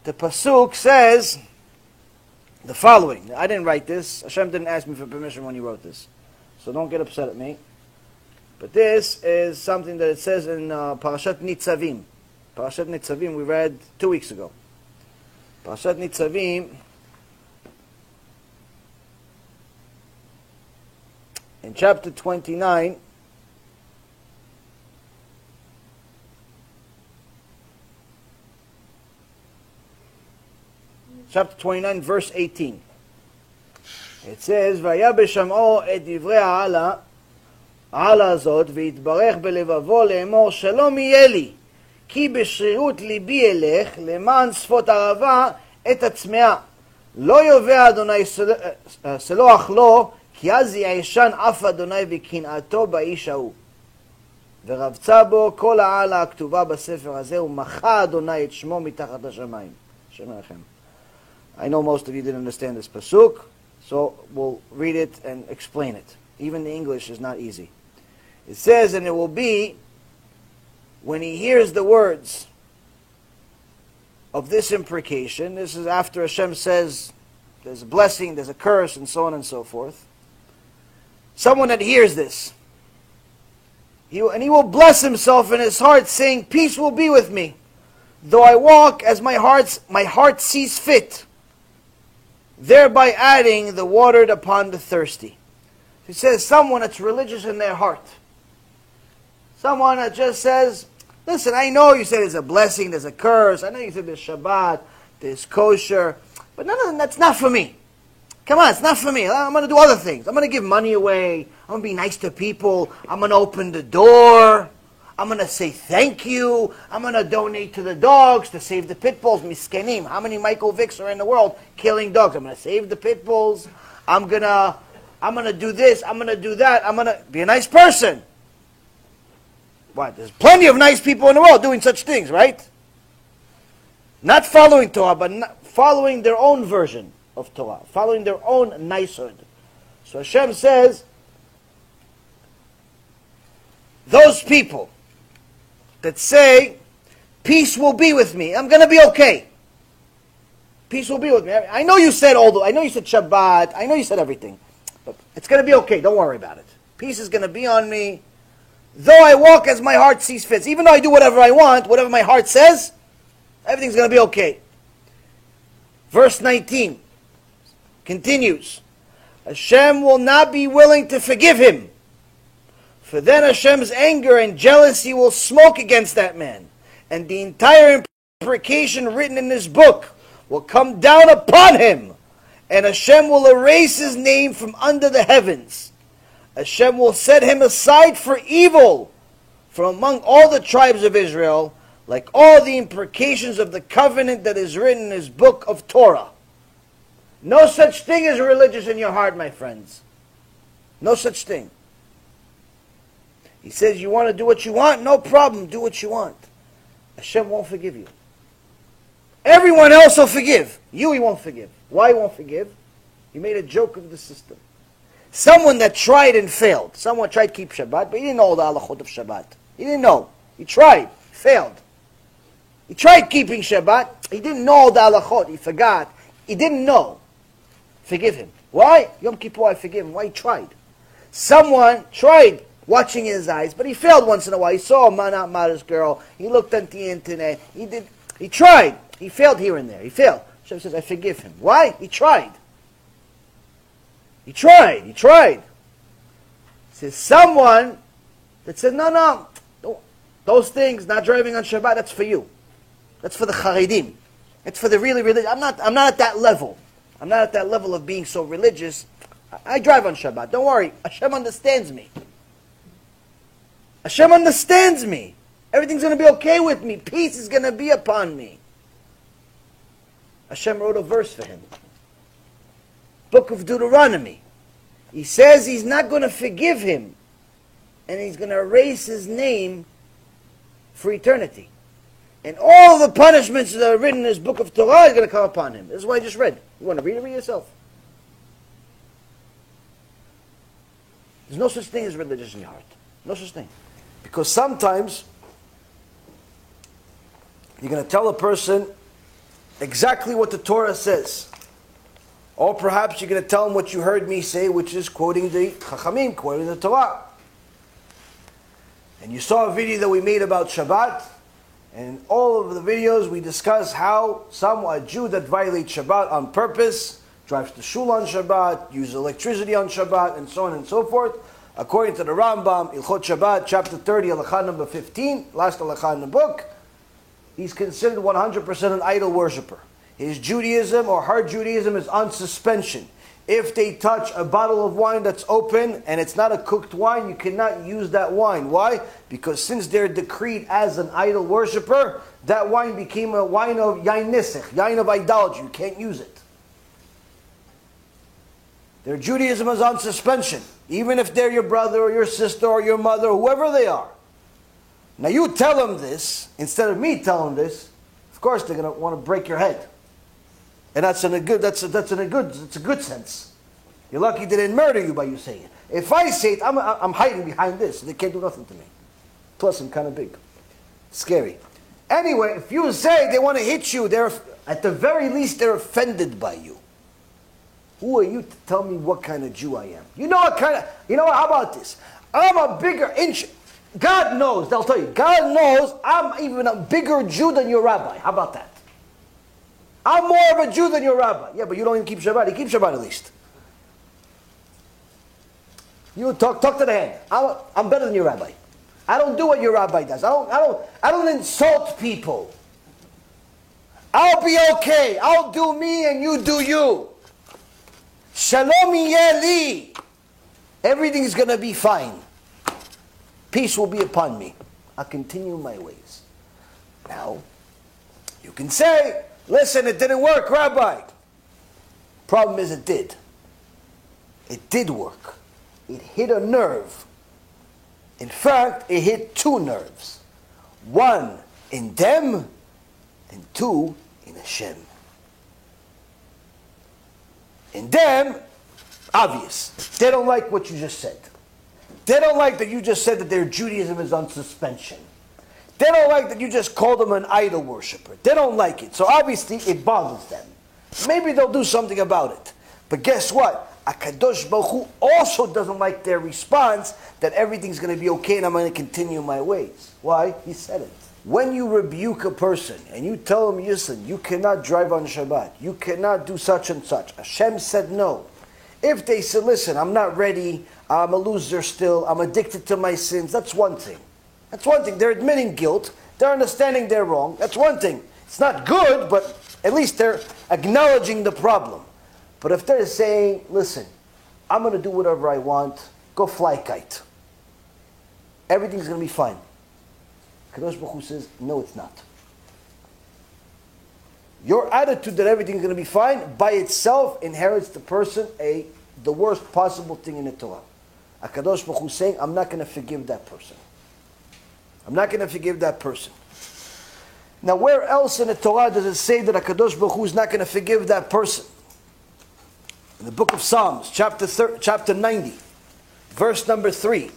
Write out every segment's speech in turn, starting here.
The pasuk says the following. I didn't write this. Hashem didn't ask me for permission when he wrote this. So don't get upset at me. But this is something that it says in Parashat Nitzavim. Parashat Nitzavim we read 2 weeks ago. Parashat Nitzavim, in chapter 29, verse 18. It says, והיה בשמעו את דברי העלה הזאת, והתברך בלבבו לאמור, שלום יהיה לי, כי בשרירות ליבי אלך, למען שפות ערבה את הצמאה. לא יובע אדוני סלוח לו, כי אז יעשן אף אדוני וקנאתו באיש ההוא. ורבצה בו כל העלה הכתובה בספר הזה, ומחה אדוני את שמו מתחת השמיים. השם ירחם. I know most of you didn't understand this pasuk, so we'll read it and explain it. Even the English is not easy. It says, and it will be, when he hears the words of this imprecation, this is after Hashem says, there's a blessing, there's a curse, and so on and so forth. Someone that hears this, he will bless himself in his heart, saying, peace will be with me, though I walk as my heart sees fit, thereby adding the watered upon the thirsty. He says someone that's religious in their heart. Someone that just says, listen, I know you said there's a blessing, there's a curse, I know you said there's Shabbat, there's kosher, but none of that's not for me. Come on, it's not for me. I'm going to do other things. I'm going to give money away. I'm going to be nice to people. I'm going to open the door. I'm going to say thank you. I'm going to donate to the dogs to save the pit bulls. Miskenim. How many Michael Vicks are in the world killing dogs? I'm going to save the pit bulls. I'm going to do this. I'm going to do that. I'm going to be a nice person. What? There's plenty of nice people in the world doing such things, right? Not following Torah, but following their own version of Torah. Following their own nicehood. So Hashem says, those people that say, peace will be with me. I'm going to be okay. Peace will be with me. I know you said I know you said Shabbat. I know you said everything. But it's going to be okay. Don't worry about it. Peace is going to be on me. Though I walk as my heart sees fit. Even though I do whatever I want, whatever my heart says, everything's going to be okay. Verse 19 continues. Hashem will not be willing to forgive him. For then Hashem's anger and jealousy will smoke against that man. And the entire imprecation written in this book will come down upon him. And Hashem will erase his name from under the heavens. Hashem will set him aside for evil from among all the tribes of Israel, like all the imprecations of the covenant that is written in his book of Torah. No such thing as religious in your heart, my friends. No such thing. He says, you want to do what you want? No problem, do what you want. Hashem won't forgive you. Everyone else will forgive. You, he won't forgive. Why he won't forgive? He made a joke of the system. Someone that tried and failed. Someone tried to keep Shabbat, but he didn't know the halachot of Shabbat. He didn't know. He tried, failed. He tried keeping Shabbat. He didn't know the halachot. He forgot. He didn't know. Forgive him. Why? Yom Kippur, I forgive him. Why? He tried. Someone tried watching his eyes, but he failed once in a while. He saw a not modest girl. He looked on the internet. He tried. He failed here and there. He failed. Hashem says, I forgive him. Why? He tried. He tried. He tried. He says, someone that said, no, those things, not driving on Shabbat, that's for you. That's for the Charedim. It's for the really religious. I'm not at that level. I'm not at that level of being so religious. I drive on Shabbat. Don't worry. Hashem understands me. Hashem understands me. Everything's going to be okay with me. Peace is going to be upon me. Hashem wrote a verse for him. Book of Deuteronomy. He says he's not going to forgive him. And he's going to erase his name for eternity. And all the punishments that are written in this book of Torah is going to come upon him. This is what I just read. You want to read it? Read it yourself. There's no such thing as religious in your heart. No such thing. Because sometimes you're going to tell a person exactly what the Torah says. Or perhaps you're going to tell them what you heard me say, which is quoting the Chachamim, quoting the Torah. And you saw a video that we made about Shabbat. And in all of the videos we discuss how a Jew that violates Shabbat on purpose, drives to shul on Shabbat, uses electricity on Shabbat, and so on and so forth. According to the Rambam, Ilchot Shabbat, chapter 30, halakha number 15, last halakha in the book, he's considered 100% an idol worshiper. His Judaism or her Judaism is on suspension. If they touch a bottle of wine that's open and it's not a cooked wine, you cannot use that wine. Why? Because since they're decreed as an idol worshiper, that wine became a wine of yain nisech, yain of idolatry. You can't use it. Their Judaism is on suspension, even if they're your brother or your sister or your mother, whoever they are. Now you tell them this, instead of me telling them this, of course they're going to want to break your head. And that's in a good sense. You're lucky they didn't murder you by you saying it. If I say it, I'm hiding behind this. They can't do nothing to me. Plus, I'm kind of big. Scary. Anyway, if you say they want to hit you, at the very least, they're offended by you. Who are you to tell me what kind of Jew I am? You know what, how about this? I'm a bigger inch. God knows, they'll tell you, God knows I'm even a bigger Jew than your rabbi. How about that? I'm more of a Jew than your rabbi. Yeah, but you don't even keep Shabbat. You keep Shabbat at least. You talk to the hand. I'm better than your rabbi. I don't do what your rabbi does. I don't insult people. I'll be okay. I'll do me and you do you. Shalom yeh li. Everything's going to be fine. Peace will be upon me. I'll continue my ways. Now, you can say, listen, it didn't work, Rabbi. Problem is it did. It did work. It hit a nerve. In fact, it hit two nerves. One in them, and two in Hashem. In them, obvious. They don't like what you just said. They don't like that you just said that their Judaism is on suspension. They don't like that you just called them an idol worshiper. They don't like it. So obviously it bothers them. Maybe they'll do something about it. But guess what? HaKadosh Baruch Hu also doesn't like their response that everything's going to be okay and I'm going to continue my ways. Why? He said it. When you rebuke a person and you tell him, listen, you cannot drive on Shabbat. You cannot do such and such. Hashem said no. If they said, listen, I'm not ready. I'm a loser still. I'm addicted to my sins. That's one thing. That's one thing. They're admitting guilt. They're understanding they're wrong. That's one thing. It's not good, but at least they're acknowledging the problem. But if they're saying, listen, I'm going to do whatever I want, go fly a kite. Everything's going to be fine. Kadosh Baruch Hu says, no, it's not. Your attitude that everything's going to be fine by itself inherits the person the worst possible thing in the Torah. HaKadosh Baruch Hu is saying, I'm not going to forgive that person. I'm not going to forgive that person. Now, where else in the Torah does it say that HaKadosh Baruch Hu is not going to forgive that person? In the book of Psalms, chapter 90, verse number 3.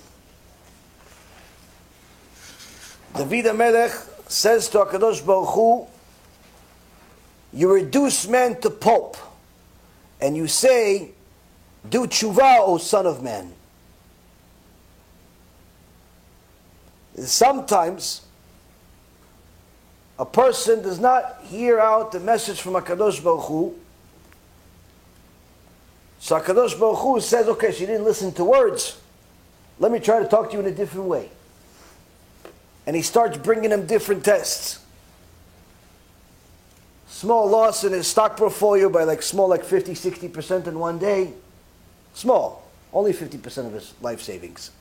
David HaMelech says to HaKadosh Baruch Hu, you reduce man to pulp, and you say, do tshuva, O son of man. Sometimes a person does not hear out the message from HaKadosh Baruch Hu. So HaKadosh Baruch Hu says, okay, so you didn't listen to words. Let me try to talk to you in a different way. And he starts bringing him different tests. Small loss in his stock portfolio by like 50, 60% in one day. Small. Only 50% of his life savings.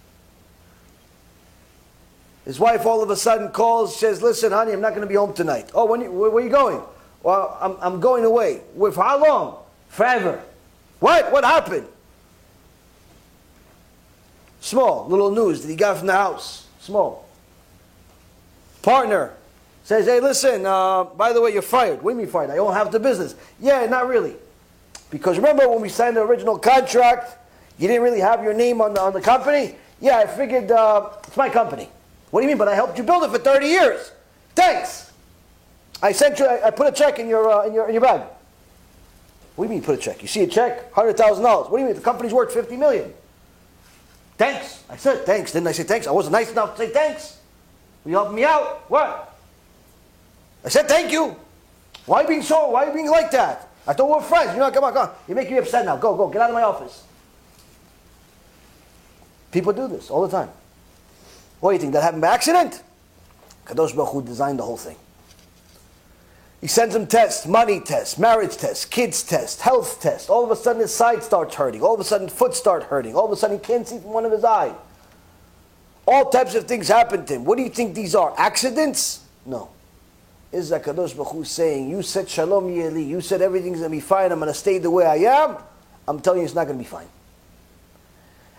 His wife all of a sudden calls, says, listen, honey, I'm not going to be home tonight. Oh, where are you going? Well, I'm going away. For how long? Forever. What? What happened? Small. Little news that he got from the house. Small. Partner says, hey, listen, by the way, you're fired. What do you mean fired? I don't have the business. Yeah, not really. Because remember when we signed the original contract, you didn't really have your name on the company? Yeah, I figured it's my company. What do you mean? But I helped you build it for 30 years. Thanks. I sent you. I put a check in your bag. What do you mean put a check? You see a check, $100,000. What do you mean the company's worth $50 million? Thanks. I said thanks. Didn't I say thanks? I wasn't nice enough to say thanks. You helped me out. What? I said thank you. Why are you being like that? I thought we were friends. You know, come on. You're making me upset now. Go. Get out of my office. People do this all the time. What do you think? That happened by accident? Kadosh Baruch Hu designed the whole thing. He sends him tests, money tests, marriage tests, kids tests, health tests. All of a sudden his side starts hurting. All of a sudden foot starts hurting. All of a sudden he can't see from one of his eyes. All types of things happen to him. What do you think these are? Accidents? No. Is that Kadosh Baruch Hu saying, you said Shalom Yeli, you said everything's going to be fine, I'm going to stay the way I am? I'm telling you it's not going to be fine.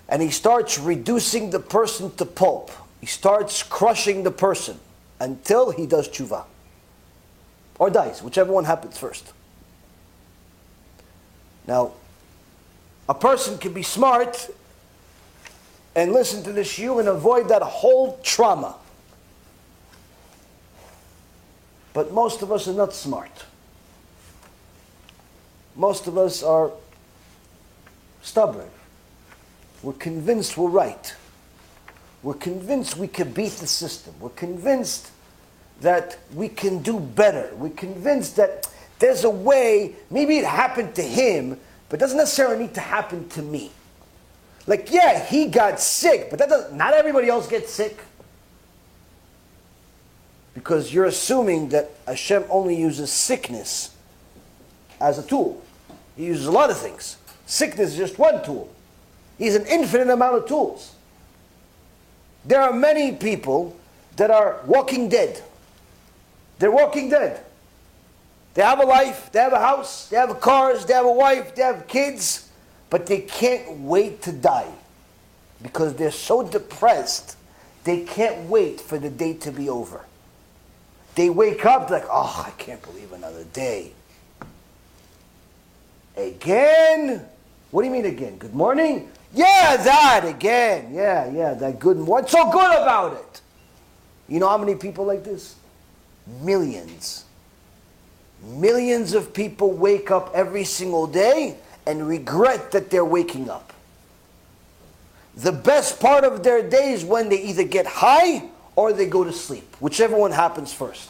And he starts reducing the person to pulp. He starts crushing the person until he does tshuva. Or dies, whichever one happens first. Now, a person can be smart and listen to the shiur and avoid that whole trauma. But most of us are not smart. Most of us are stubborn. We're convinced we're right. We're convinced we can beat the system. We're convinced that we can do better. We're convinced that there's a way, maybe it happened to him, but it doesn't necessarily need to happen to me. Like, yeah, he got sick, but not everybody else gets sick. Because you're assuming that Hashem only uses sickness as a tool. He uses a lot of things. Sickness is just one tool. He has an infinite amount of tools. There are many people that are walking dead. They're walking dead. They have a life, they have a house, they have cars, they have a wife, they have kids, but they can't wait to die because they're so depressed, they can't wait for the day to be over. They wake up like, oh, I can't believe another day. Again? What do you mean again? Good morning? Yeah, that again. Yeah, that good morning. What's so good about it? You know how many people like this? Millions. Millions of people wake up every single day and regret that they're waking up. The best part of their day is when they either get high or they go to sleep, whichever one happens first.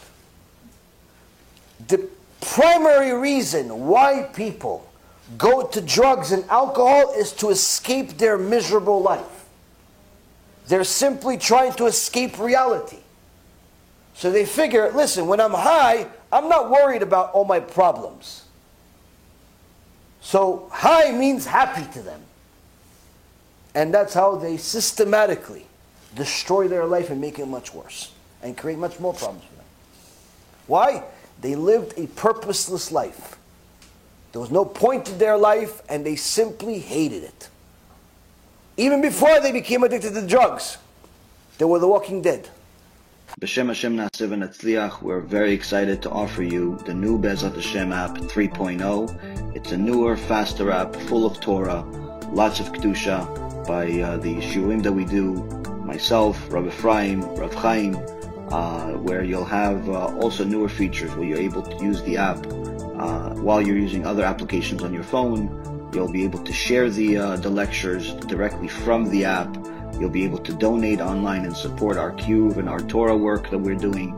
The primary reason why people go to drugs and alcohol is to escape their miserable life. They're simply trying to escape reality. So they figure, listen, when I'm high, I'm not worried about all my problems. So high means happy to them. And that's how they systematically destroy their life and make it much worse. And create much more problems for them. Why? They lived a purposeless life. There was no point to their life and they simply hated it. Even before they became addicted to drugs, they were the walking dead. B'Shem Hashem Na'aseh V'Natzliach, we're very excited to offer you the new Be'ezrat Hashem app 3.0. It's a newer, faster app, full of Torah, lots of Kedusha, by the shiurim that we do, myself, Rav Ephraim, Rav Chaim, where you'll have also newer features where you're able to use the app while you're using other applications on your phone. You'll be able to share the lectures directly from the app. You'll be able to donate online and support our Cube and our Torah work that we're doing.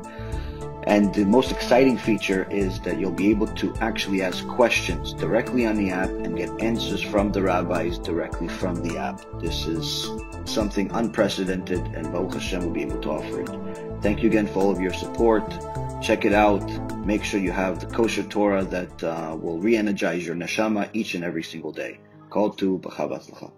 And the most exciting feature is that you'll be able to actually ask questions directly on the app and get answers from the rabbis directly from the app. This is something unprecedented, and Baruch Hashem will be able to offer it. Thank you again for all of your support. Check it out. Make sure you have the kosher Torah that will re-energize your neshama each and every single day. Kol tu b'chava tzlacha.